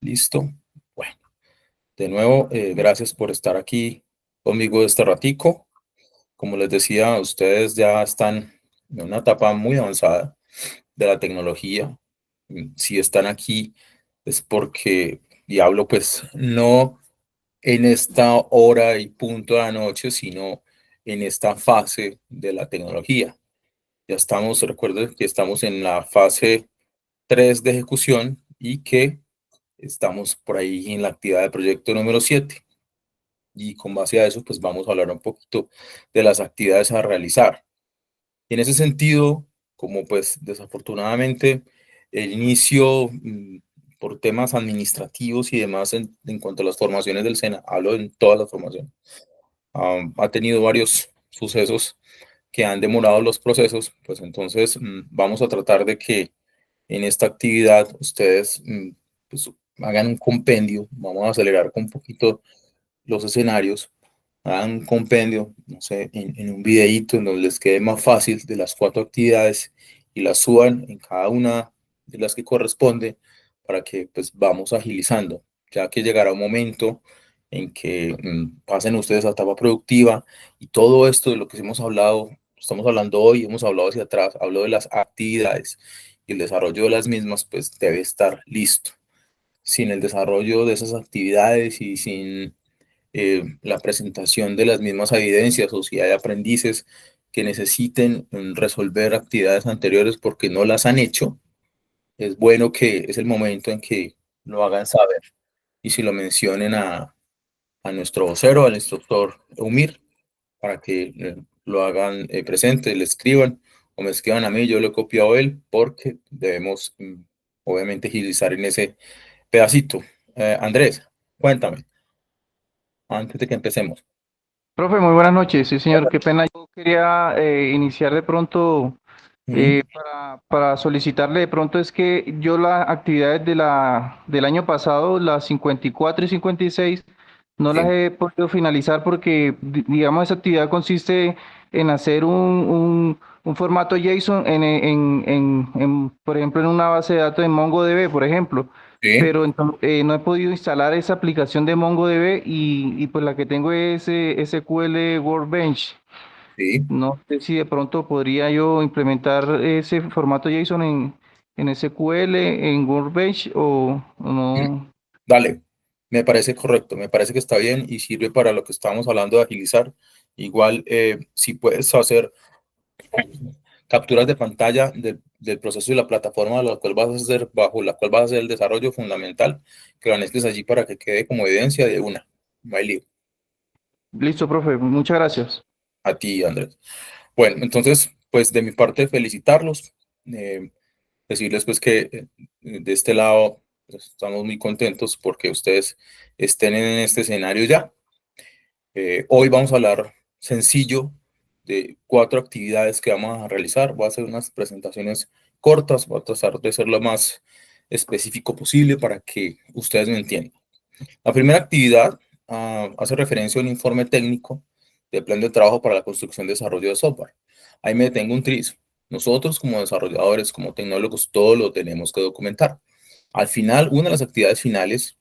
Listo. Bueno, de nuevo, gracias por estar aquí conmigo este ratico. Como les decía, ustedes ya están en una etapa muy avanzada de la tecnología. Si están aquí es porque, y hablo pues no en esta hora y punto de la noche, sino en esta fase de la tecnología. Ya estamos, recuerden que estamos en la fase 3 de ejecución y que estamos por ahí en la actividad de proyecto número 7 y con base a eso pues vamos a hablar un poquito de las actividades a realizar. Y en ese sentido, como pues desafortunadamente el inicio por temas administrativos y demás en cuanto a las formaciones del SENA, hablo en todas las formaciones, ha tenido varios sucesos que han demorado los procesos, pues entonces vamos a tratar de que en esta actividad ustedes pues, hagan un compendio, vamos a acelerar con un poquito los escenarios, hagan un compendio, no sé, en un videíto en donde les quede más fácil de las 4 actividades y las suban en cada una de las que corresponde para que pues vamos agilizando, ya que llegará un momento en que pasen ustedes a etapa productiva y todo esto de lo que hemos hablado, estamos hablando hoy, hemos hablado hacia atrás, hablo de las actividades y el desarrollo de las mismas, pues debe estar listo. Sin el desarrollo de esas actividades y sin la presentación de las mismas evidencias o si hay aprendices que necesiten resolver actividades anteriores porque no las han hecho, es bueno que es el momento en que lo hagan saber y si lo mencionen a nuestro vocero, al instructor Eumir, para que lo hagan presente, le escriban o me escriban a mí, yo lo he copiado a él porque debemos obviamente agilizar en ese pedacito. Andrés, cuéntame, antes de que empecemos. Profe, muy buenas noches. Sí, señor, qué pena. Yo quería iniciar de pronto Ujú. para solicitarle de pronto es que yo las actividades del año pasado, las 54 y 56, no las Sí, he podido finalizar porque, digamos, esa actividad consiste en hacer un formato JSON por ejemplo, en una base de datos en MongoDB, por ejemplo. sí, Pero no he podido instalar esa aplicación de MongoDB y pues la que tengo es SQL Workbench. sí. No sé si de pronto podría yo implementar ese formato JSON en SQL, en Workbench o Mm, no. Dale, me parece correcto, me parece que está bien y sirve para lo que estamos hablando de agilizar. Igual, si puedes hacer capturas de pantalla del proceso y la plataforma la cual vas a hacer, bajo la cual vas a hacer el desarrollo fundamental, que lo anexes allí para que quede como evidencia de una. No hay lío. Listo, profe, muchas gracias. A ti, Andrés. Bueno, entonces, pues de mi parte, felicitarlos. Decirles pues que de este lado pues, estamos muy contentos porque ustedes estén en este escenario ya. Hoy vamos a hablar sencillo de 4 actividades que vamos a realizar. Voy a hacer unas presentaciones cortas, voy a tratar de ser lo más específico posible para que ustedes me entiendan. La primera actividad hace referencia a un informe técnico de plan de trabajo para la construcción y desarrollo de software. Ahí me detengo un trizo. Nosotros como desarrolladores, como tecnólogos, todo lo tenemos que documentar. Al final, una de las actividades finales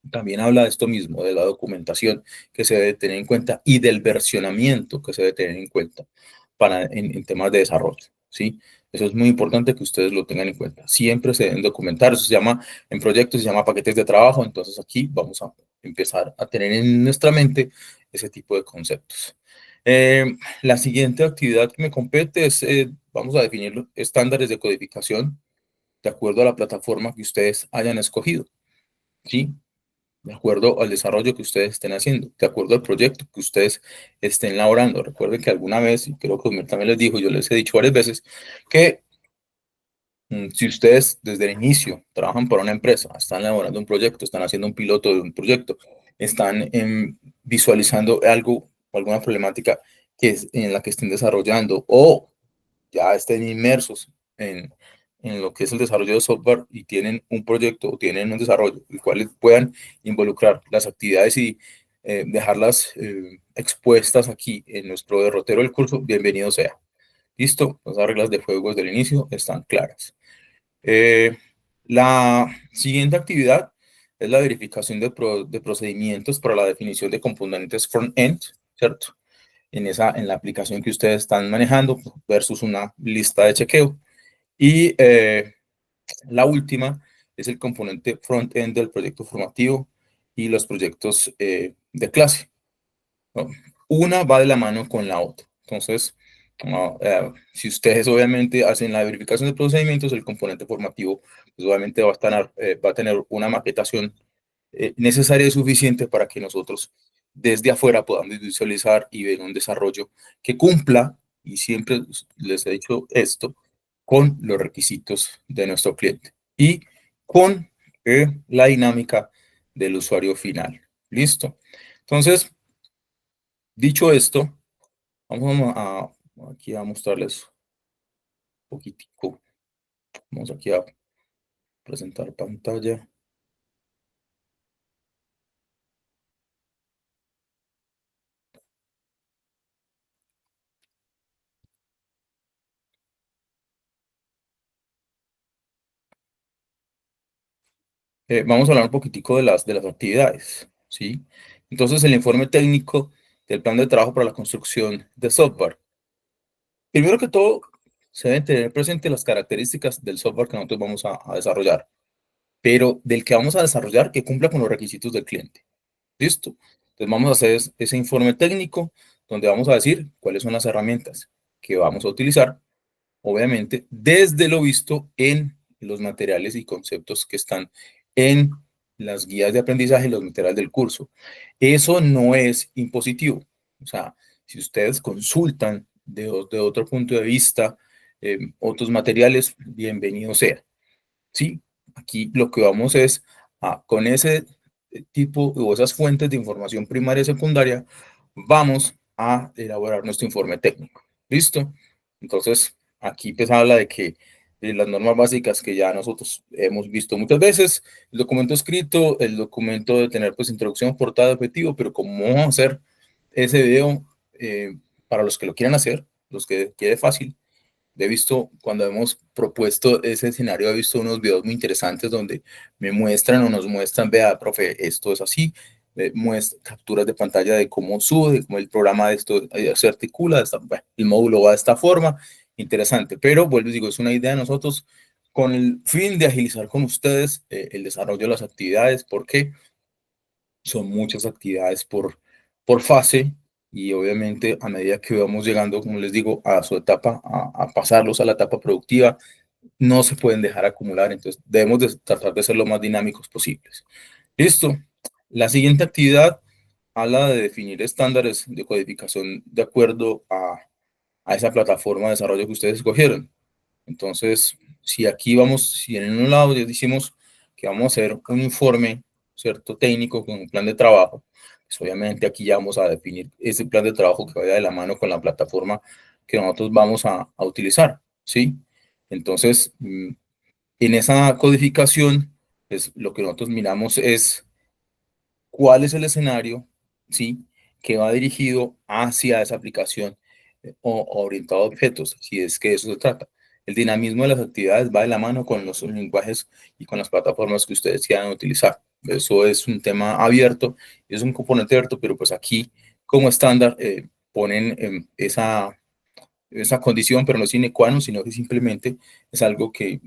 también habla de esto mismo, de la documentación que se debe tener en cuenta y del versionamiento que se debe tener en cuenta en temas de desarrollo, ¿sí? Eso es muy importante que ustedes lo tengan en cuenta. Siempre se deben documentar, eso se llama, en proyectos se llama paquetes de trabajo, entonces aquí vamos a empezar a tener en nuestra mente ese tipo de conceptos. La siguiente actividad que me compete es, vamos a definir estándares de codificación de acuerdo a la plataforma que ustedes hayan escogido, ¿sí? De acuerdo al desarrollo que ustedes estén haciendo, de acuerdo al proyecto que ustedes estén elaborando. Recuerden que alguna vez, y creo que Humir también les dijo, yo les he dicho varias veces, que si ustedes desde el inicio trabajan para una empresa, están elaborando un proyecto, están haciendo un piloto de un proyecto, están visualizando algo o alguna problemática en la que estén desarrollando o ya estén inmersos en lo que es el desarrollo de software y tienen un proyecto o tienen un desarrollo, el cual puedan involucrar las actividades y dejarlas expuestas aquí en nuestro derrotero del curso, bienvenido sea. Listo, las reglas de juego desde el inicio están claras. La siguiente actividad es la verificación de procedimientos para la definición de componentes front-end, ¿cierto? En la aplicación que ustedes están manejando versus una lista de chequeo. Y la última es el componente front-end del proyecto formativo y los proyectos de clase, ¿no? Una va de la mano con la otra. Entonces, si ustedes obviamente hacen la verificación de procedimientos, el componente formativo pues obviamente va a tener una maquetación necesaria y suficiente para que nosotros desde afuera podamos visualizar y ver un desarrollo que cumpla, y siempre les he dicho esto, con los requisitos de nuestro cliente y con la dinámica del usuario final. ¿Listo? Entonces, dicho esto, vamos aquí a mostrarles un poquitico. Vamos aquí a presentar pantalla. Vamos a hablar un poquitico de las actividades, ¿sí? Entonces, el informe técnico del plan de trabajo para la construcción de software. Primero que todo, se deben tener presente las características del software que nosotros vamos a desarrollar, pero del que vamos a desarrollar que cumpla con los requisitos del cliente. ¿Listo? Entonces, vamos a hacer ese informe técnico donde vamos a decir cuáles son las herramientas que vamos a utilizar, obviamente, desde lo visto en los materiales y conceptos que están en las guías de aprendizaje y los materiales del curso. Eso no es impositivo. O sea, si ustedes consultan de otro punto de vista otros materiales, bienvenido sea. Sí, aquí lo que vamos es con ese tipo o esas fuentes de información primaria y secundaria, vamos a elaborar nuestro informe técnico. ¿Listo? Entonces, aquí pues habla de que las normas básicas que ya nosotros hemos visto muchas veces, el documento escrito, el documento de tener pues introducción, portada, objetivo, pero como vamos a hacer ese video para los que lo quieran hacer, los que quede fácil, he visto, cuando hemos propuesto ese escenario, he visto unos videos muy interesantes donde me muestran o nos muestran, vea, profe, esto es así, capturas de pantalla de cómo sube, de cómo el programa de esto se articula, bueno, el módulo va de esta forma, interesante, pero vuelvo y digo, es una idea de nosotros con el fin de agilizar con ustedes el desarrollo de las actividades, porque son muchas actividades por fase y obviamente a medida que vamos llegando, como les digo, a su etapa, a pasarlos a la etapa productiva, no se pueden dejar acumular, entonces debemos de tratar de ser lo más dinámicos posibles. Listo. La siguiente actividad habla de definir estándares de codificación de acuerdo a esa plataforma de desarrollo que ustedes escogieron. Entonces, si aquí vamos, si en un lado ya decimos que vamos a hacer un informe, ¿cierto? Técnico con un plan de trabajo, pues obviamente aquí ya vamos a definir ese plan de trabajo que vaya de la mano con la plataforma que nosotros vamos a utilizar, ¿sí? Entonces, en esa codificación, pues lo que nosotros miramos es cuál es el escenario, ¿sí? Que va dirigido hacia esa aplicación o orientado a objetos, si es que de eso se trata. El dinamismo de las actividades va de la mano con los lenguajes y con las plataformas que ustedes quieran utilizar. Eso es un tema abierto, es un componente abierto, pero pues aquí como estándar ponen esa condición, pero no es sine qua non, sino que simplemente es algo que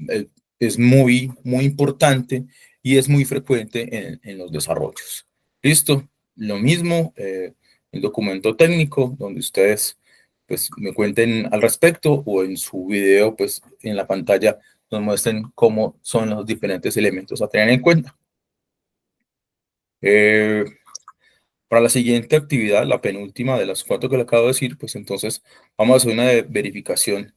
es muy, muy importante y es muy frecuente en los desarrollos. ¿Listo? Lo mismo, el documento técnico, donde ustedes pues me cuenten al respecto o en su video, pues en la pantalla nos muestren cómo son los diferentes elementos a tener en cuenta. Eh, para la siguiente actividad, la penúltima de las cuatro que le acabo de decir, pues entonces vamos a hacer una verificación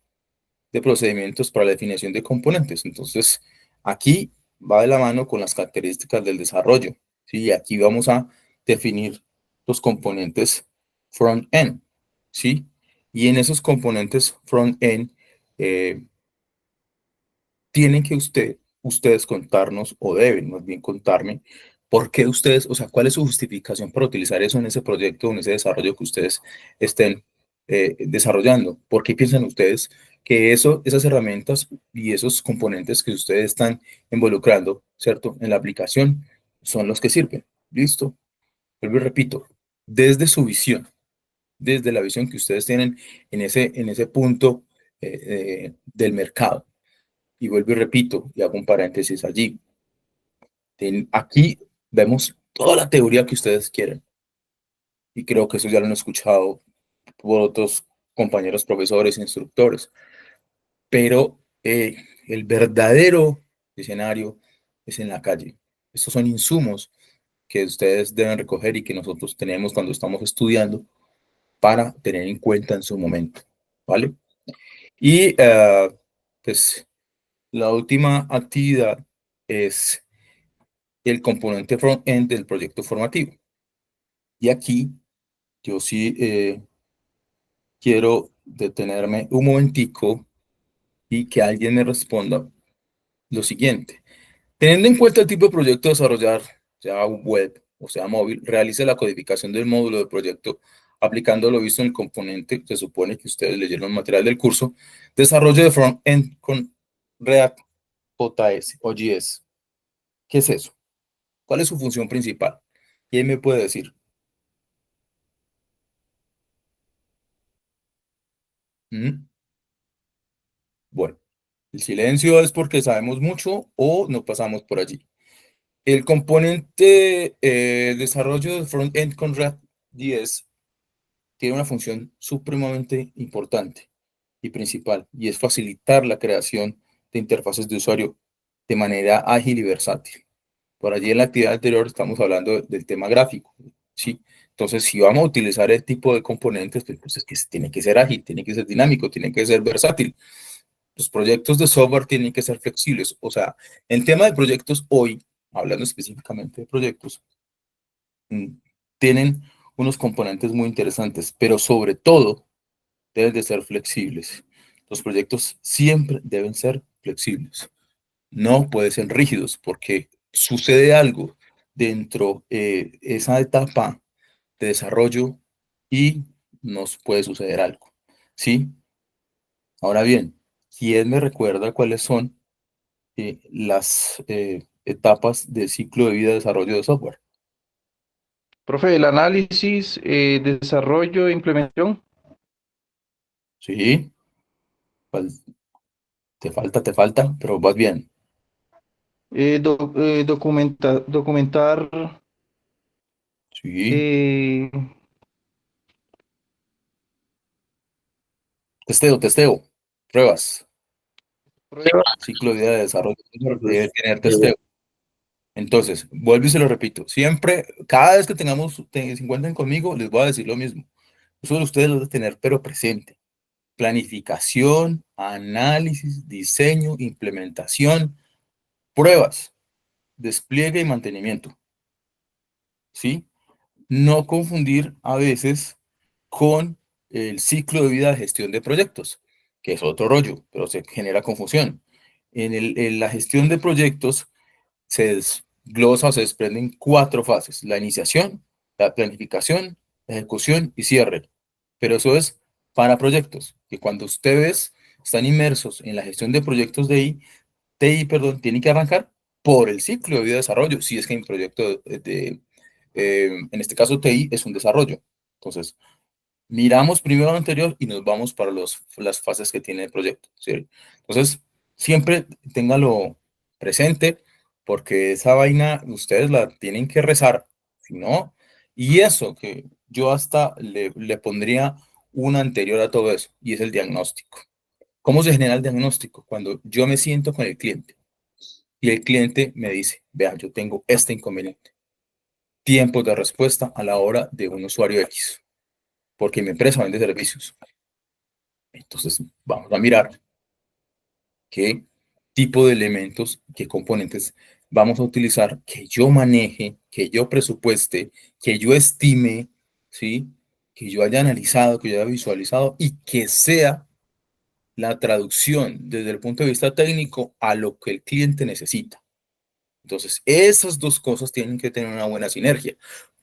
de procedimientos para la definición de componentes. Entonces, aquí va de la mano con las características del desarrollo. ¿Sí? Aquí vamos a definir los componentes front-end. ¿Sí? Y en esos componentes front-end, tienen que ustedes contarnos, o deben más bien contarme, por qué ustedes, o sea, cuál es su justificación para utilizar eso en ese proyecto, en ese desarrollo que ustedes estén desarrollando. ¿Por qué piensan ustedes que esas herramientas y esos componentes que ustedes están involucrando, ¿cierto? En la aplicación, son los que sirven. ¿Listo? Vuelvo y repito, desde su visión, desde la visión que ustedes tienen en ese punto del mercado. Y vuelvo y repito, y hago un paréntesis allí. Aquí vemos toda la teoría que ustedes quieren. Y creo que eso ya lo han escuchado por otros compañeros profesores, instructores. Pero el verdadero escenario es en la calle. Estos son insumos que ustedes deben recoger y que nosotros tenemos cuando estamos estudiando para tener en cuenta en su momento, ¿vale? Y pues la última actividad es el componente front-end del proyecto formativo. Y aquí yo sí quiero detenerme un momentico y que alguien me responda lo siguiente. Teniendo en cuenta el tipo de proyecto a desarrollar, sea web o sea móvil, realice la codificación del módulo de proyecto aplicando lo visto en el componente. Se supone que ustedes leyeron el material del curso. Desarrollo de front-end con React.js o JS. ¿Qué es eso? ¿Cuál es su función principal? ¿Quién me puede decir? ¿Mm? Bueno, el silencio es porque sabemos mucho o no pasamos por allí. El componente desarrollo de front-end con React.js tiene una función supremamente importante y principal, y es facilitar la creación de interfaces de usuario de manera ágil y versátil. Por allí en la actividad anterior estamos hablando del tema gráfico, ¿sí? Entonces, si vamos a utilizar el tipo de componentes, pues entonces que tiene que ser ágil, tiene que ser dinámico, tiene que ser versátil. Los proyectos de software tienen que ser flexibles. O sea, en tema de proyectos hoy, hablando específicamente de proyectos, mm, tienen unos componentes muy interesantes, pero sobre todo deben de ser flexibles. Los proyectos siempre deben ser flexibles. No pueden ser rígidos porque sucede algo dentro de esa etapa de desarrollo y nos puede suceder algo. ¿Sí? Ahora bien, ¿quién me recuerda cuáles son las etapas del ciclo de vida de desarrollo de software? Profe, el análisis, desarrollo e implementación, Sí, pues, te falta, pero vas bien. documentar, Sí, eh, testeo, pruebas, pruebas. ciclo de vida de desarrollo de software debe tener testeo. Entonces, vuelvo y se lo repito, siempre, cada vez que se encuentren conmigo, les voy a decir lo mismo. Eso ustedes lo deben tener, pero presente. Planificación, análisis, diseño, implementación, pruebas, despliegue y mantenimiento. ¿Sí? No confundir a veces con el ciclo de vida de gestión de proyectos, que es otro rollo, pero se genera confusión. En la gestión de proyectos se desglosa o se desprenden cuatro fases: la iniciación, la planificación, la ejecución y cierre. Pero eso es para proyectos, que cuando ustedes están inmersos en la gestión de proyectos de TI, perdón, tienen que arrancar por el ciclo de vida de desarrollo, si es que mi proyecto en este caso TI es un desarrollo. Entonces, miramos primero lo anterior y nos vamos para las fases que tiene el proyecto, ¿sí? Entonces, siempre téngalo presente porque esa vaina ustedes la tienen que rezar, si no, y eso que yo hasta le pondría una anterior a todo eso, y es el diagnóstico. ¿Cómo se genera el diagnóstico? Cuando yo me siento con el cliente y el cliente me dice, vea, yo tengo este inconveniente. Tiempos de respuesta a la hora de un usuario X, porque mi empresa vende servicios. Entonces, vamos a mirar qué tipo de elementos, qué componentes vamos a utilizar, que yo maneje, que yo presupueste, que yo estime, ¿sí? Que yo haya analizado, que yo haya visualizado y que sea la traducción desde el punto de vista técnico a lo que el cliente necesita. Entonces, esas dos cosas tienen que tener una buena sinergia.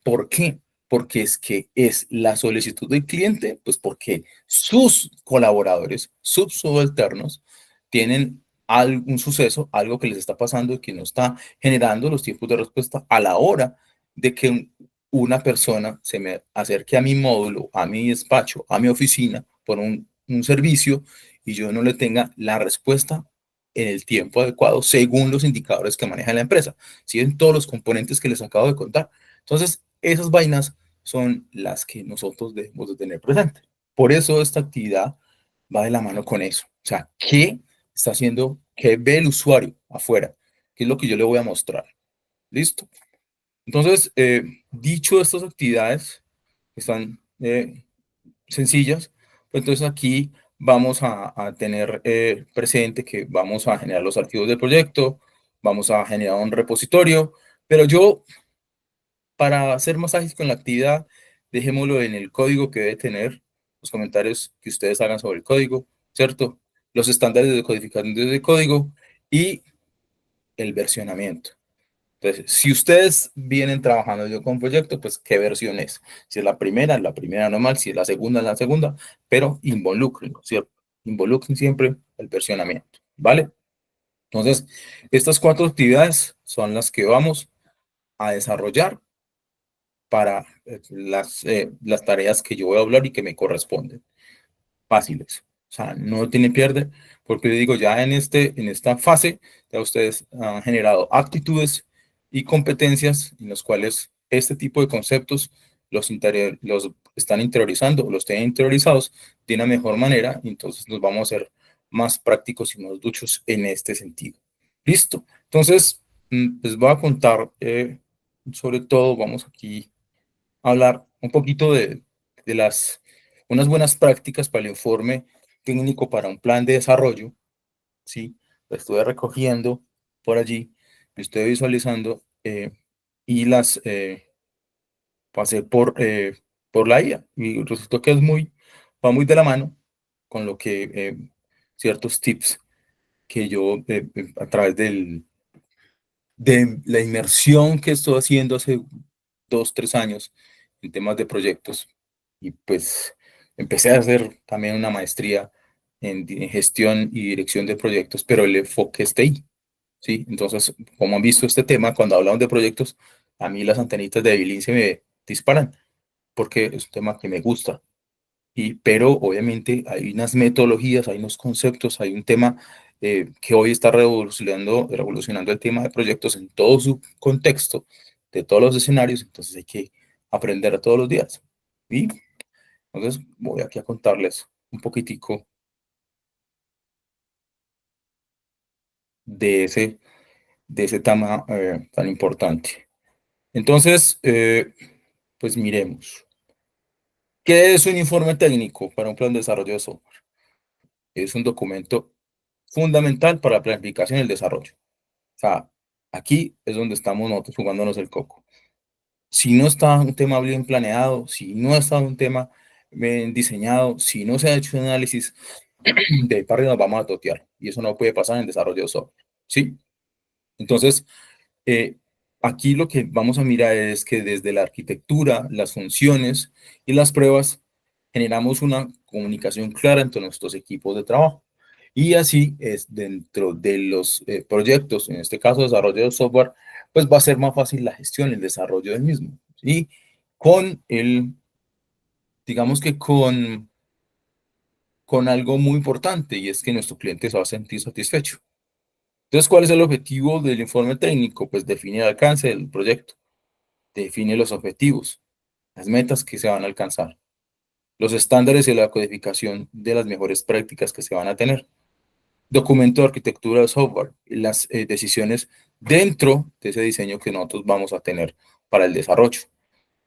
¿Por qué? Porque es que es la solicitud del cliente, pues porque sus colaboradores, sus subalternos, tienen un suceso, algo que les está pasando y que no está generando los tiempos de respuesta a la hora de que una persona se me acerque a mi módulo, a mi despacho, a mi oficina por un servicio y yo no le tenga la respuesta en el tiempo adecuado según los indicadores que maneja la empresa, ¿sí? En todos los componentes que les acabo de contar. Entonces, esas vainas son las que nosotros debemos de tener presente. Por eso esta actividad va de la mano con eso. O sea, ¿qué está haciendo? ¿Qué ve el usuario afuera? ¿Qué es lo que yo le voy a mostrar? ¿Listo? Entonces, dicho estas actividades, que están sencillas, pues entonces aquí vamos a tener presente que vamos a generar los archivos del proyecto, vamos a generar un repositorio, pero yo, para ser más ágil con la actividad, dejémoslo en el código que debe tener, los comentarios que ustedes hagan sobre el código, ¿cierto? Los estándares de codificación de código y el versionamiento. Entonces, si ustedes vienen trabajando yo con proyecto, pues qué versión es. Si es la primera normal, si es la segunda, pero involucren, ¿cierto? Involucren siempre el versionamiento, ¿vale? Entonces, estas cuatro actividades son las que vamos a desarrollar para las tareas que yo voy a hablar y que me corresponden. Fáciles. O sea, no tiene pierde, porque digo, ya en esta fase, ya ustedes han generado actitudes y competencias en las cuales este tipo de conceptos los están interiorizando o los tienen interiorizados de una mejor manera, y entonces nos vamos a hacer más prácticos y más duchos en este sentido. Listo. Entonces, les voy a contar, sobre todo, vamos aquí hablar un poquito de unas buenas prácticas para el informe técnico para un plan de desarrollo, ¿sí? Lo estuve recogiendo por allí, lo estoy visualizando y las pasé por la IA y resultó que va muy de la mano con lo que ciertos tips que yo a través de la inmersión que estoy haciendo hace 2, 3 años en temas de proyectos. Y pues empecé a hacer también una maestría en gestión y dirección de proyectos, pero el enfoque está ahí, ¿sí? Entonces, como han visto este tema, cuando hablamos de proyectos, a mí las antenitas de Bilin se me disparan, porque es un tema que me gusta. Pero obviamente hay unas metodologías, hay unos conceptos, hay un tema que hoy está revolucionando el tema de proyectos en todo su contexto, de todos los escenarios, entonces hay que aprender todos los días. Y entonces voy aquí a contarles un poquitico de de ese tema tan importante. Entonces, pues miremos. ¿Qué es un informe técnico para un plan de desarrollo de software? Es un documento fundamental para la planificación y el desarrollo. O sea, aquí es donde estamos nosotros jugándonos el coco. Si no está un tema bien planeado, si no está un tema bien diseñado, si no se ha hecho un análisis, de ahí para arriba nos vamos a totear. Y eso no puede pasar en desarrollo de software. ¿Sí? Entonces, eh, aquí lo que vamos a mirar es que desde la arquitectura, las funciones y las pruebas generamos una comunicación clara entre nuestros equipos de trabajo. Y así es dentro de los proyectos, en este caso desarrollo de software, pues va a ser más fácil la gestión, el desarrollo del mismo. Y con digamos que con algo muy importante, y es que nuestro cliente se va a sentir satisfecho. Entonces, ¿cuál es el objetivo del informe técnico? Pues definir el alcance del proyecto, define los objetivos, las metas que se van a alcanzar, los estándares y la codificación de las mejores prácticas que se van a tener, documento de arquitectura de software y las decisiones dentro de ese diseño que nosotros vamos a tener para el desarrollo.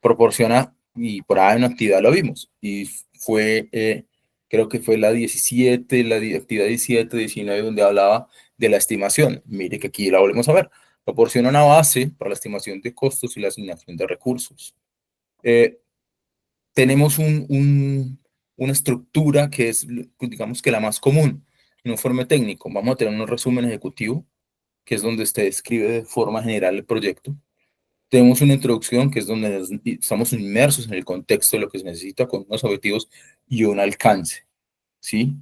Proporciona, y por ahí en una actividad lo vimos, y fue, creo que fue la 17, actividad 17, 19, donde hablaba de la estimación. Mire que aquí la volvemos a ver. Proporciona una base para la estimación de costos y la asignación de recursos. Eh, tenemos una estructura que es, digamos que la más común, un informe técnico. Vamos a tener un resumen ejecutivo, que es donde se describe de forma general el proyecto. Tenemos una introducción, que es donde estamos inmersos en el contexto de lo que se necesita con unos objetivos y un alcance, ¿sí?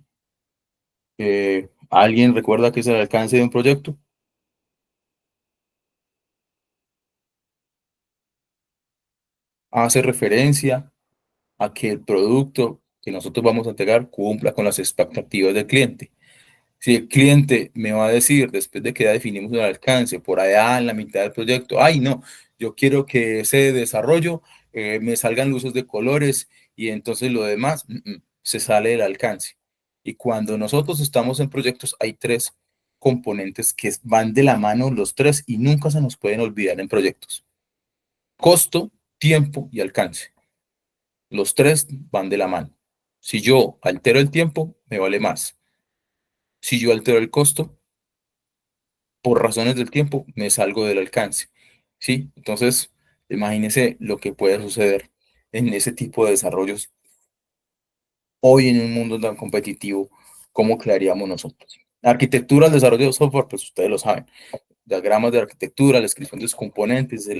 ¿Alguien recuerda qué es el alcance de un proyecto? Hace referencia a que el producto que nosotros vamos a entregar cumpla con las expectativas del cliente. Si el cliente me va a decir, después de que ya definimos el alcance, por allá en la mitad del proyecto, ay, no, yo quiero que ese desarrollo me salgan luces de colores y entonces lo demás se sale del alcance. Y cuando nosotros estamos en proyectos, hay tres componentes que van de la mano los tres y nunca se nos pueden olvidar en proyectos. Costo, tiempo y alcance. Los tres van de la mano. Si yo altero el tiempo, me vale más. Si yo altero el costo, por razones del tiempo, me salgo del alcance. ¿Sí? Entonces, imagínese lo que puede suceder en ese tipo de desarrollos hoy en un mundo tan competitivo, ¿cómo crearíamos nosotros? Arquitectura, el desarrollo de software, pues ustedes lo saben. Diagramas de arquitectura, la descripción de los componentes de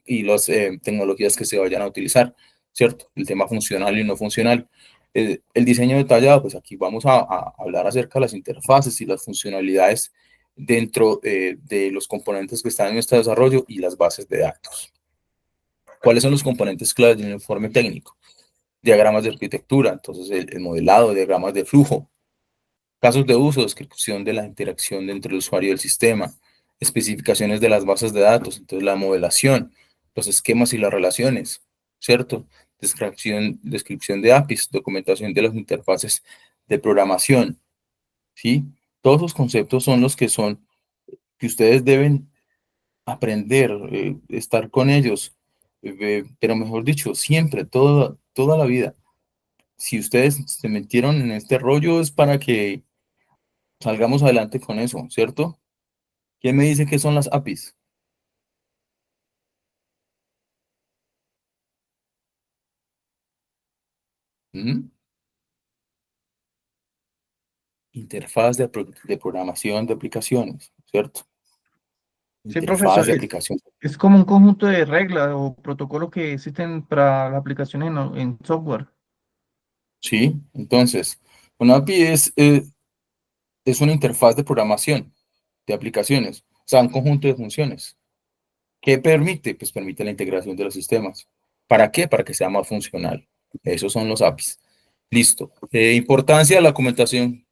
y las tecnologías que se vayan a utilizar, ¿cierto? El tema funcional y no funcional. El diseño detallado, pues aquí vamos a hablar acerca de las interfaces y las funcionalidades dentro de los componentes que están en nuestro desarrollo y las bases de datos. ¿Cuáles son los componentes claves del informe técnico? Diagramas de arquitectura, entonces el modelado, diagramas de flujo, casos de uso, descripción de la interacción entre el usuario y el sistema, especificaciones de las bases de datos, entonces la modelación, los esquemas y las relaciones, ¿cierto? Descripción de APIs, documentación de las interfaces de programación, ¿sí? Todos esos conceptos son los que ustedes deben aprender, estar con ellos, pero mejor dicho, siempre, toda la vida. Si ustedes se metieron en este rollo es para que salgamos adelante con eso, ¿cierto? ¿Quién me dice qué son las APIs? ¿Mm? Interfaz de programación de aplicaciones, ¿cierto? Sí, Interfaz profesor, de aplicación. es como un conjunto de reglas o protocolos que existen para las aplicaciones en software. Sí, entonces, una API es una interfaz de programación de aplicaciones, o sea, un conjunto de funciones. ¿Qué permite? Pues permite la integración de los sistemas. ¿Para qué? Para que sea más funcional. Esos son los APIs. Listo. Importancia de la documentación.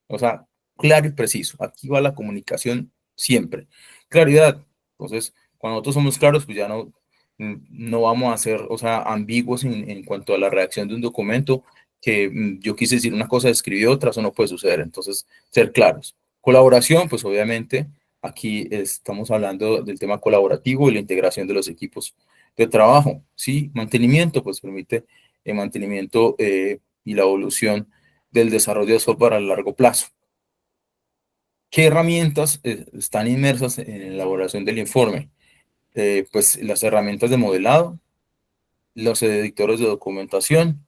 O sea, claro y preciso. Aquí va la comunicación siempre. Claridad. Entonces, cuando nosotros somos claros, pues ya no vamos a ser, o sea, ambiguos en cuanto a la redacción de un documento, que yo quise decir una cosa, escribí otra, eso no puede suceder. Entonces, ser claros. Colaboración, pues obviamente, aquí estamos hablando del tema colaborativo y la integración de los equipos de trabajo. Sí, mantenimiento, pues permite el mantenimiento y la evolución del desarrollo de software a largo plazo. ¿Qué herramientas están inmersas en la elaboración del informe? Pues las herramientas de modelado, los editores de documentación,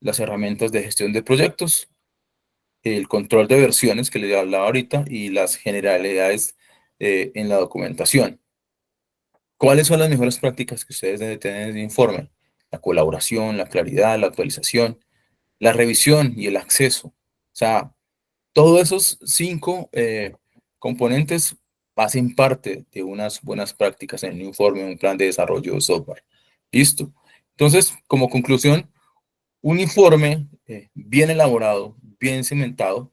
las herramientas de gestión de proyectos, el control de versiones que les hablaba ahorita y las generalidades en la documentación. ¿Cuáles son las mejores prácticas que ustedes deben tener en el informe? La colaboración, la claridad, la actualización, la revisión y el acceso. O sea, todos esos cinco componentes hacen parte de unas buenas prácticas en un informe, un plan de desarrollo de software. Listo. Entonces, como conclusión, un informe bien elaborado, bien cimentado,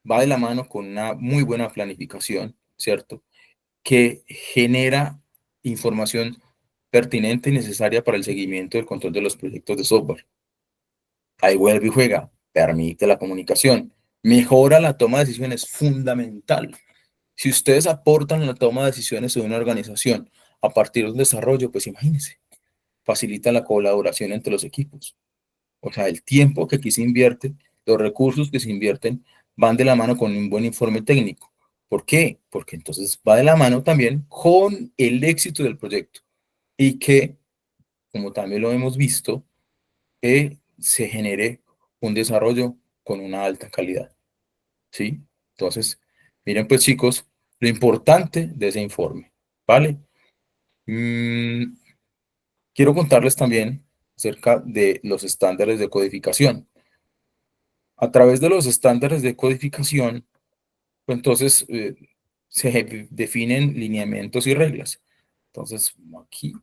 va de la mano con una muy buena planificación, ¿cierto? Que genera información pertinente y necesaria para el seguimiento y el control de los proyectos de software. Ahí vuelve y juega, permite la comunicación, mejora la toma de decisiones, fundamental. Si ustedes aportan la toma de decisiones de una organización a partir del desarrollo, pues imagínense, facilita la colaboración entre los equipos. O sea, el tiempo que aquí se invierte, los recursos que se invierten, van de la mano con un buen informe técnico. ¿Por qué? Porque entonces va de la mano también con el éxito del proyecto y que, como también lo hemos visto, se genere un desarrollo con una alta calidad. ¿Sí? Entonces, miren pues chicos, lo importante de ese informe, ¿vale? Mm, quiero contarles también acerca de los estándares de codificación. A través de los estándares de codificación, Entonces, se definen lineamientos y reglas. Entonces, aquí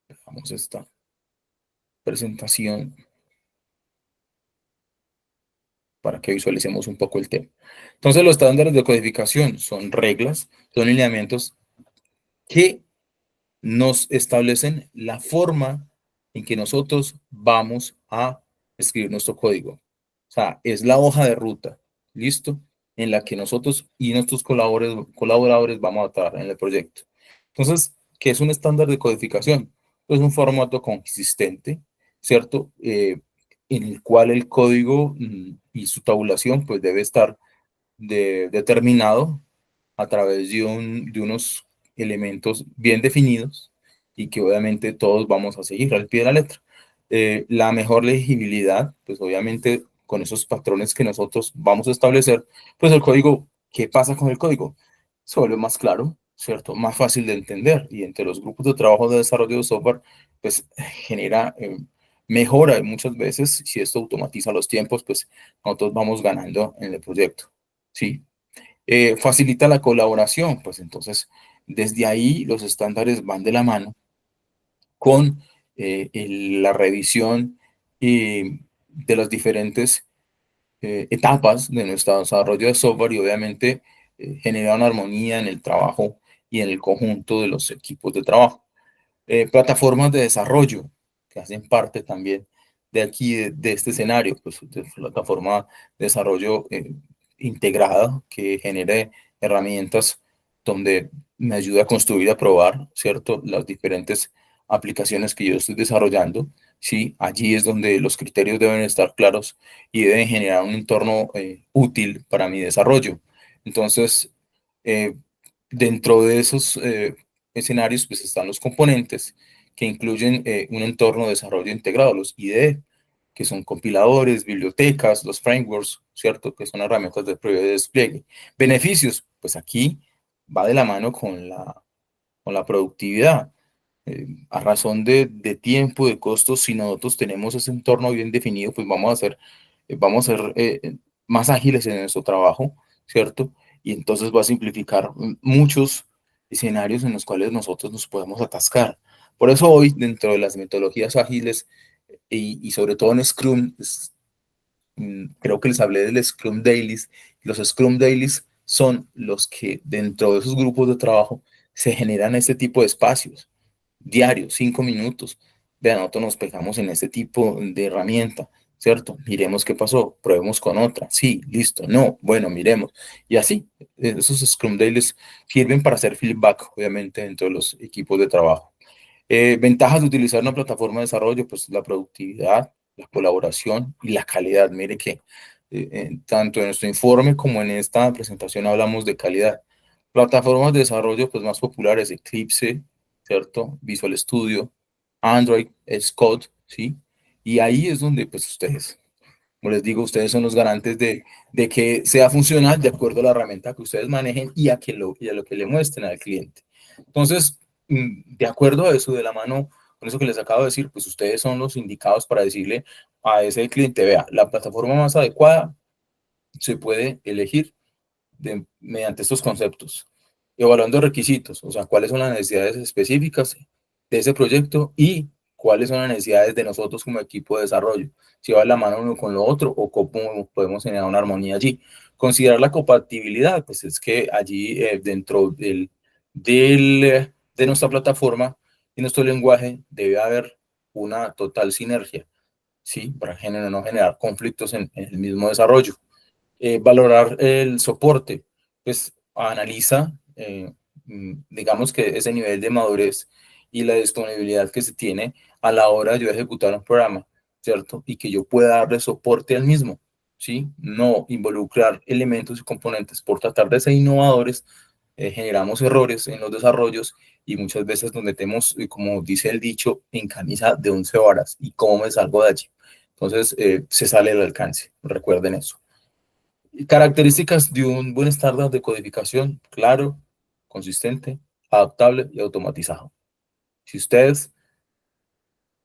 dejamos esta presentación para que visualicemos un poco el tema. Entonces, los estándares de codificación son reglas, son lineamientos que nos establecen la forma en que nosotros vamos a escribir nuestro código. O sea, es la hoja de ruta, ¿listo? En la que nosotros y nuestros colaboradores vamos a trabajar en el proyecto. Entonces, ¿qué es un estándar de codificación? Es un formato consistente, ¿cierto? En el cual el código y su tabulación pues debe estar determinado a través de unos elementos bien definidos y que obviamente todos vamos a seguir al pie de la letra. La mejor legibilidad, pues obviamente con esos patrones que nosotros vamos a establecer, pues el código, ¿qué pasa con el código? Se vuelve más claro, ¿cierto? Más fácil de entender y entre los grupos de trabajo de desarrollo de software, pues genera mejora y muchas veces, si esto automatiza los tiempos, pues nosotros vamos ganando en el proyecto, ¿sí? Facilita la colaboración, pues entonces desde ahí los estándares van de la mano con la revisión de las diferentes etapas de nuestro desarrollo de software y obviamente genera una armonía en el trabajo y en el conjunto de los equipos de trabajo. Plataformas de desarrollo que hacen parte también de aquí, de este escenario, pues de plataforma de desarrollo integrada que genere herramientas donde me ayuda a construir y a probar, ¿cierto? Las diferentes aplicaciones que yo estoy desarrollando, ¿sí? Allí es donde los criterios deben estar claros y deben generar un entorno útil para mi desarrollo. Entonces, eh, dentro de esos escenarios, pues están los componentes que incluyen un entorno de desarrollo integrado, los IDE, que son compiladores, bibliotecas, los frameworks, ¿cierto? Que son herramientas de prueba y despliegue. Beneficios, pues aquí va de la mano con la productividad. A razón de tiempo, de costos, si nosotros tenemos ese entorno bien definido, pues vamos a ser más ágiles en nuestro trabajo, ¿cierto? Y entonces va a simplificar muchos escenarios en los cuales nosotros nos podemos atascar. Por eso hoy, dentro de las metodologías ágiles y sobre todo en Scrum, creo que les hablé del Scrum Dailies. Los Scrum Dailies son los que dentro de esos grupos de trabajo se generan este tipo de espacios diarios, 5 minutos. Vean, nosotros nos pegamos en este tipo de herramienta, ¿cierto? Miremos qué pasó, probemos con otra. Sí, listo, no, bueno, miremos. Y así, esos Scrum Dailies sirven para hacer feedback, obviamente, dentro de los equipos de trabajo. Ventajas de utilizar una plataforma de desarrollo, pues la productividad, la colaboración y la calidad. Mire que tanto en nuestro informe como en esta presentación hablamos de calidad. Plataformas de desarrollo pues más populares, Eclipse, ¿cierto? Visual Studio, Android, Xcode, ¿sí? Y ahí es donde pues ustedes, como les digo, ustedes son los garantes de que sea funcional de acuerdo a la herramienta que ustedes manejen y a lo que le muestren al cliente. Entonces, de acuerdo a eso, de la mano con eso que les acabo de decir, pues ustedes son los indicados para decirle a ese cliente, vea, la plataforma más adecuada se puede elegir mediante estos conceptos, evaluando requisitos, o sea, cuáles son las necesidades específicas de ese proyecto y cuáles son las necesidades de nosotros como equipo de desarrollo, si va de la mano uno con lo otro o cómo podemos generar una armonía allí. Considerar la compatibilidad, pues es que allí dentro de nuestra plataforma y nuestro lenguaje debe haber una total sinergia, ¿sí? Para no generar conflictos en el mismo desarrollo. Valorar el soporte, pues analiza, digamos que ese nivel de madurez y la disponibilidad que se tiene a la hora de yo ejecutar un programa, ¿cierto? Y que yo pueda darle soporte al mismo, ¿sí? No involucrar elementos y componentes por tratar de ser innovadores, generamos errores en los desarrollos y muchas veces nos metemos, como dice el dicho, en camisa de 11 varas. ¿Y cómo me salgo de allí? Entonces, se sale del alcance, recuerden eso. Características de un buen estándar de codificación: claro, consistente, adaptable y automatizado. Si ustedes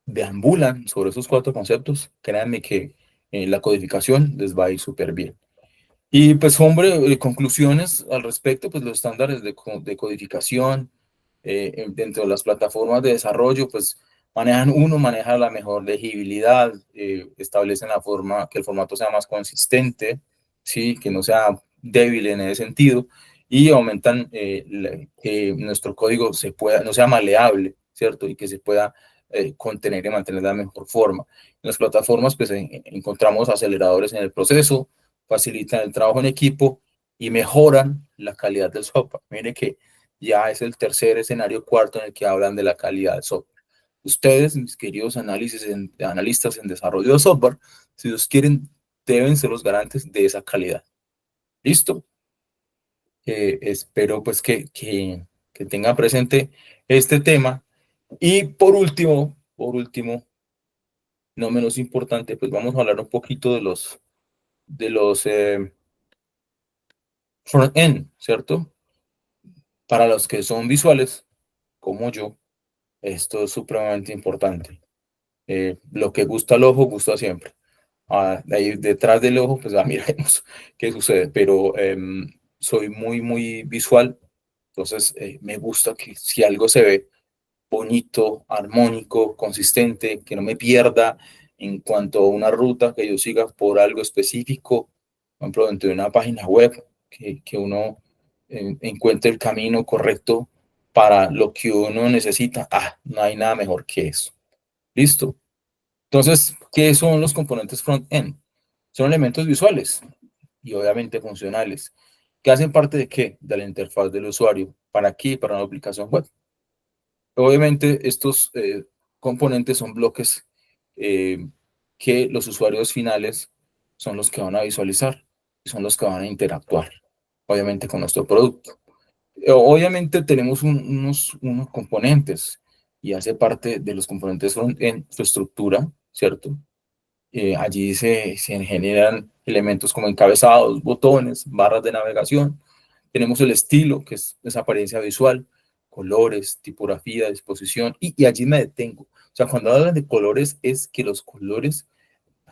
deambulan sobre esos cuatro conceptos, créanme que la codificación les va a ir súper bien. Y pues, hombre, conclusiones al respecto, pues los estándares de codificación dentro de las plataformas de desarrollo, pues maneja la mejor legibilidad, establecen la forma, que el formato sea más consistente, ¿sí? Que no sea débil en ese sentido, y aumentan que nuestro código no sea maleable, ¿cierto? Y que se pueda contener y mantener de la mejor forma. En las plataformas, pues encontramos aceleradores en el proceso, facilitan el trabajo en equipo y mejoran la calidad del software. Mire que ya es el tercer escenario, cuarto, en el que hablan de la calidad del software. Ustedes, mis queridos analistas en desarrollo de software, si los quieren, deben ser los garantes de esa calidad. ¿Listo? Espero pues que tengan presente este tema. Y por último, no menos importante, pues vamos a hablar un poquito de los front-end, ¿cierto? Para los que son visuales, como yo, esto es supremamente importante. Lo que gusta al ojo, gusta siempre. Ahí detrás del ojo, pues miremos qué sucede, pero soy muy, muy visual, entonces me gusta que si algo se ve bonito, armónico, consistente, que no me pierda en cuanto a una ruta que yo siga por algo específico, por ejemplo, dentro de una página web, que uno encuentre el camino correcto para lo que uno necesita. No hay nada mejor que eso. Listo. Entonces, ¿qué son los componentes front-end? Son elementos visuales y obviamente funcionales, que hacen parte de qué? De la interfaz del usuario. ¿Para qué? Para una aplicación web. Obviamente, estos componentes son bloques eh, que los usuarios finales son los que van a visualizar y son los que van a interactuar, obviamente, con nuestro producto. Obviamente, tenemos unos componentes y hace parte de los componentes front-end su estructura, ¿cierto? Allí se generan elementos como encabezados, botones, barras de navegación. Tenemos el estilo, que es esa apariencia visual, colores, tipografía, disposición, y allí me detengo. O sea, cuando hablan de colores, es que los colores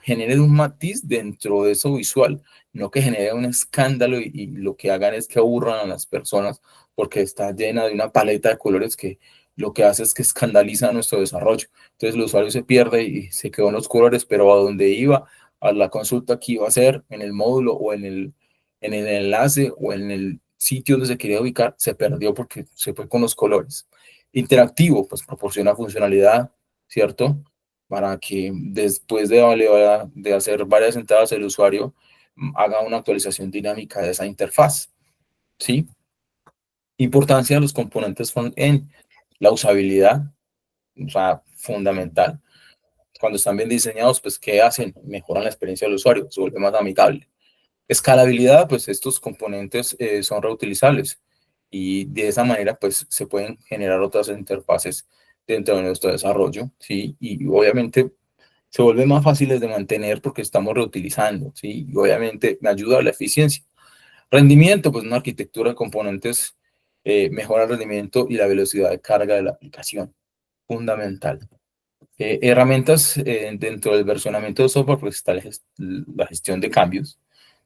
generen un matiz dentro de eso visual, no que genere un escándalo y lo que hagan es que aburran a las personas porque está llena de una paleta de colores que lo que hace es que escandaliza nuestro desarrollo. Entonces el usuario se pierde y se quedó en los colores, pero a donde iba, a la consulta que iba a hacer en el módulo o en el enlace o en el sitio donde se quería ubicar, se perdió porque se fue con los colores. Interactivo, pues proporciona funcionalidad, ¿cierto? Para que después de hacer varias entradas el usuario haga una actualización dinámica de esa interfaz, ¿sí? Importancia de los componentes front-end, la usabilidad, o sea, fundamental. Cuando están bien diseñados, pues, ¿qué hacen? Mejoran la experiencia del usuario, se vuelve más amigable. Escalabilidad, pues estos componentes son reutilizables y de esa manera, pues, se pueden generar otras interfaces dentro de nuestro desarrollo, ¿sí? Y obviamente se vuelven más fáciles de mantener porque estamos reutilizando, ¿sí? Y obviamente me ayuda a la eficiencia. Rendimiento, pues una arquitectura de componentes mejora el rendimiento y la velocidad de carga de la aplicación. Fundamental. Herramientas dentro del versionamiento de software, pues está la gestión de cambios,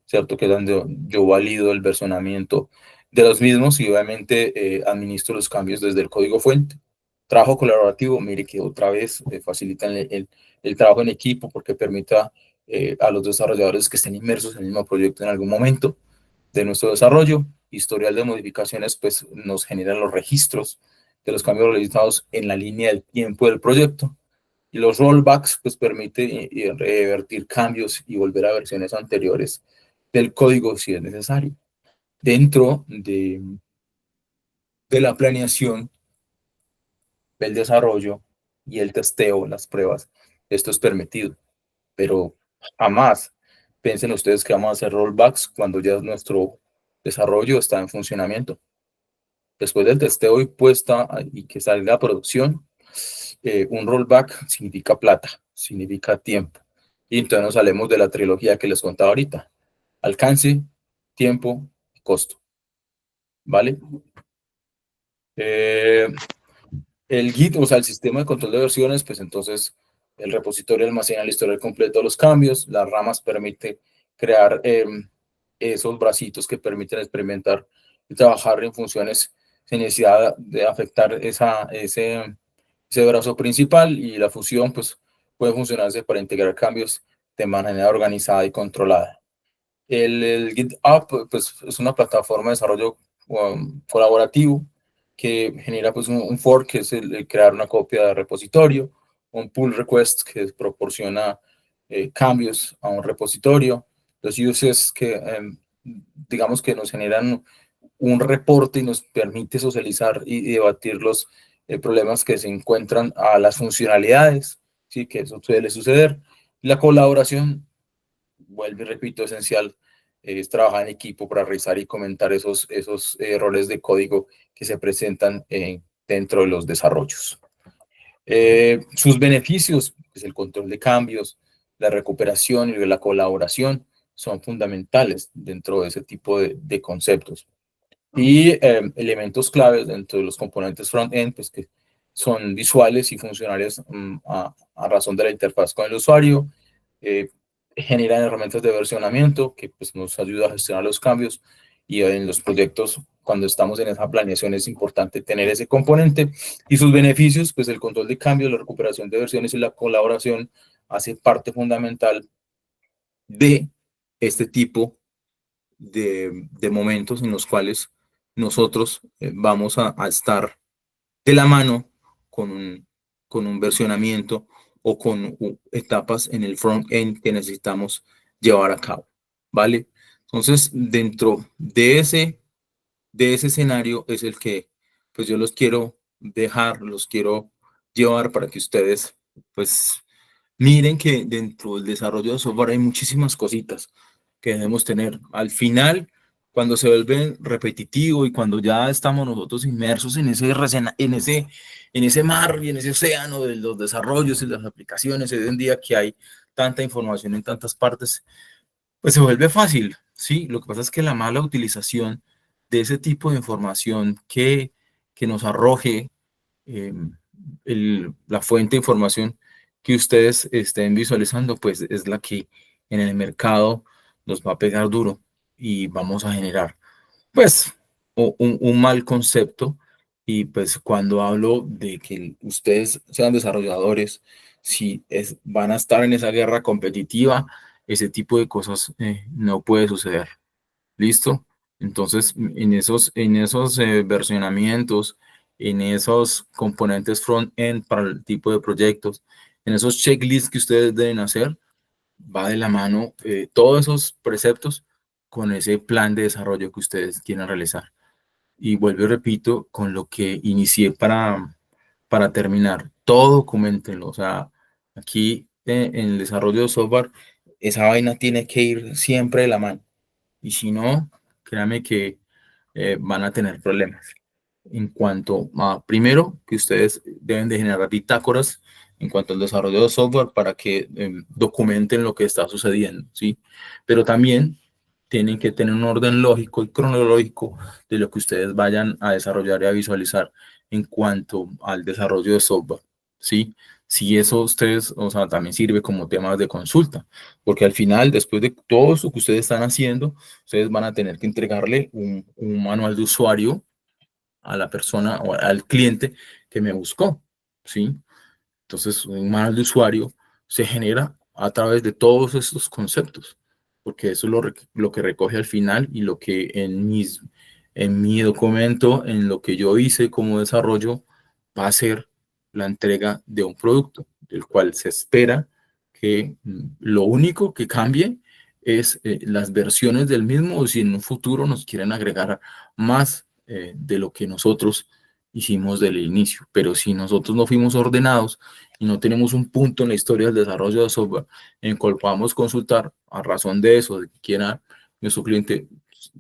¿cierto? Que es donde yo valido el versionamiento de los mismos y obviamente administro los cambios desde el código fuente. Trabajo colaborativo, mire que otra vez facilitan el trabajo en equipo porque permita a los desarrolladores que estén inmersos en el mismo proyecto en algún momento de nuestro desarrollo. Historial de modificaciones, pues nos generan los registros de los cambios realizados en la línea del tiempo del proyecto. Y los rollbacks, pues permite revertir cambios y volver a versiones anteriores del código si es necesario. Dentro de la planeación, el desarrollo y el testeo, las pruebas, esto es permitido, pero jamás piensen ustedes que vamos a hacer rollbacks cuando ya nuestro desarrollo está en funcionamiento. Después del testeo y puesta y que salga a producción, un rollback significa plata, significa tiempo. Y entonces nos salimos de la trilogía que les contaba ahorita. Alcance, tiempo, costo. ¿Vale? Eh, el Git, o sea, el sistema de control de versiones, pues entonces el repositorio almacena el historial completo de los cambios. Las ramas permite crear esos bracitos que permiten experimentar y trabajar en funciones sin necesidad de afectar ese brazo principal, y la fusión pues puede funcionarse para integrar cambios de manera organizada y controlada. El GitHub pues, es una plataforma de desarrollo colaborativo que genera pues, un fork, que es el crear una copia de repositorio, un pull request que proporciona cambios a un repositorio, los uses que digamos que nos generan un reporte y nos permite socializar y debatir los problemas que se encuentran a las funcionalidades, ¿sí? Que eso suele suceder. La colaboración, vuelvo y repito, esencial, es trabajar en equipo para revisar y comentar esos errores de código que se presentan dentro de los desarrollos. Sus beneficios, pues el control de cambios, la recuperación y la colaboración son fundamentales dentro de ese tipo de conceptos. Y elementos claves dentro de los componentes front-end, pues que son visuales y funcionales a razón de la interfaz con el usuario. eh, Generan herramientas de versionamiento que pues, nos ayuda a gestionar los cambios, y en los proyectos, cuando estamos en esa planeación, es importante tener ese componente. Y sus beneficios, pues el control de cambios, la recuperación de versiones y la colaboración hace parte fundamental de este tipo de momentos en los cuales nosotros vamos a estar de la mano con con un versionamiento o con etapas en el front-end que necesitamos llevar a cabo, ¿vale? Entonces, dentro de ese escenario es el que pues yo los quiero dejar, los quiero llevar para que ustedes pues miren que dentro del desarrollo de software hay muchísimas cositas que debemos tener. Al final, cuando se vuelve repetitivo y cuando ya estamos nosotros inmersos en en ese mar y en ese océano de los desarrollos y las aplicaciones, hoy en día que hay tanta información en tantas partes, pues se vuelve fácil, ¿sí? Lo que pasa es que la mala utilización de ese tipo de información que nos arroje eh, la fuente de información que ustedes estén visualizando, pues es la que en el mercado nos va a pegar duro y vamos a generar, pues, un mal concepto. Y pues cuando hablo de que ustedes sean desarrolladores, si van a estar en esa guerra competitiva, ese tipo de cosas no puede suceder. ¿Listo? Entonces, en esos versionamientos, en esos componentes front-end para el tipo de proyectos, en esos checklists que ustedes deben hacer, va de la mano todos esos preceptos con ese plan de desarrollo que ustedes quieren realizar. Y vuelvo y repito, con lo que inicié para terminar, todo documentenlo. O sea, aquí en el desarrollo de software, esa vaina tiene que ir siempre de la mano. Y si no, créanme que van a tener problemas. En cuanto a, primero, que ustedes deben de generar bitácoras en cuanto al desarrollo de software para que documenten lo que está sucediendo, ¿sí? Pero también tienen que tener un orden lógico y cronológico de lo que ustedes vayan a desarrollar y a visualizar en cuanto al desarrollo de software, ¿sí? Si eso ustedes, o sea, también sirve como temas de consulta, porque al final, después de todo eso que ustedes están haciendo, ustedes van a tener que entregarle un manual de usuario a la persona o al cliente que me buscó, ¿sí? Entonces, un manual de usuario se genera a través de todos estos conceptos, porque eso es lo que recoge al final, y lo que en mi documento, en lo que yo hice como desarrollo, va a ser la entrega de un producto, del cual se espera que lo único que cambie es las versiones del mismo, o si en un futuro nos quieren agregar más de lo que nosotros hicimos del inicio. Pero si nosotros no fuimos ordenados y no tenemos un punto en la historia del desarrollo de software en el cual podamos consultar a razón de eso, de que quiera nuestro cliente,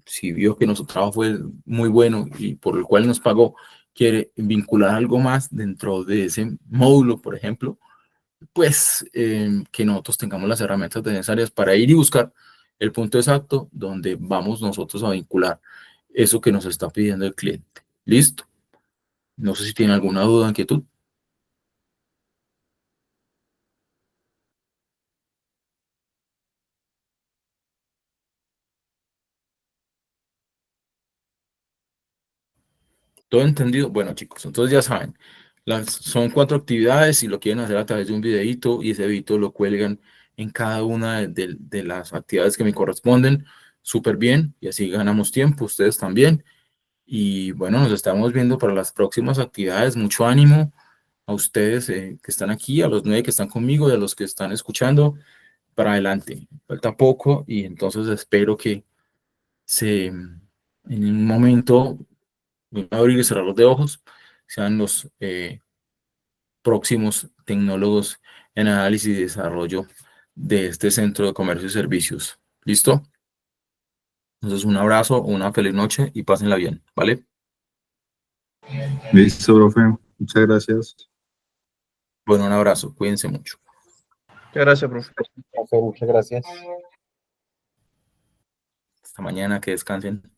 si vio que nuestro trabajo fue muy bueno y por el cual nos pagó, quiere vincular algo más dentro de ese módulo, por ejemplo, pues que nosotros tengamos las herramientas necesarias para ir y buscar el punto exacto donde vamos nosotros a vincular eso que nos está pidiendo el cliente. ¿Listo? No sé si tiene alguna duda o inquietud. ¿Todo entendido? Bueno, chicos, entonces ya saben, son 4 actividades y lo quieren hacer a través de un videíto y ese videíto lo cuelgan en cada una de las actividades que me corresponden. Súper bien, y así ganamos tiempo, ustedes también. Y bueno, nos estamos viendo para las próximas actividades. Mucho ánimo a ustedes que están aquí, a los 9 que están conmigo y a los que están escuchando. Para adelante, falta poco y entonces espero que en un momento, un abrir y cerrar los de ojos, sean los próximos tecnólogos en análisis y desarrollo de este centro de comercio y servicios. ¿Listo? Entonces, un abrazo, una feliz noche y pásenla bien, ¿vale? Listo, profe. Muchas gracias. Bueno, un abrazo, cuídense mucho. Muchas gracias, profe. Profe, muchas gracias. Hasta mañana, que descansen.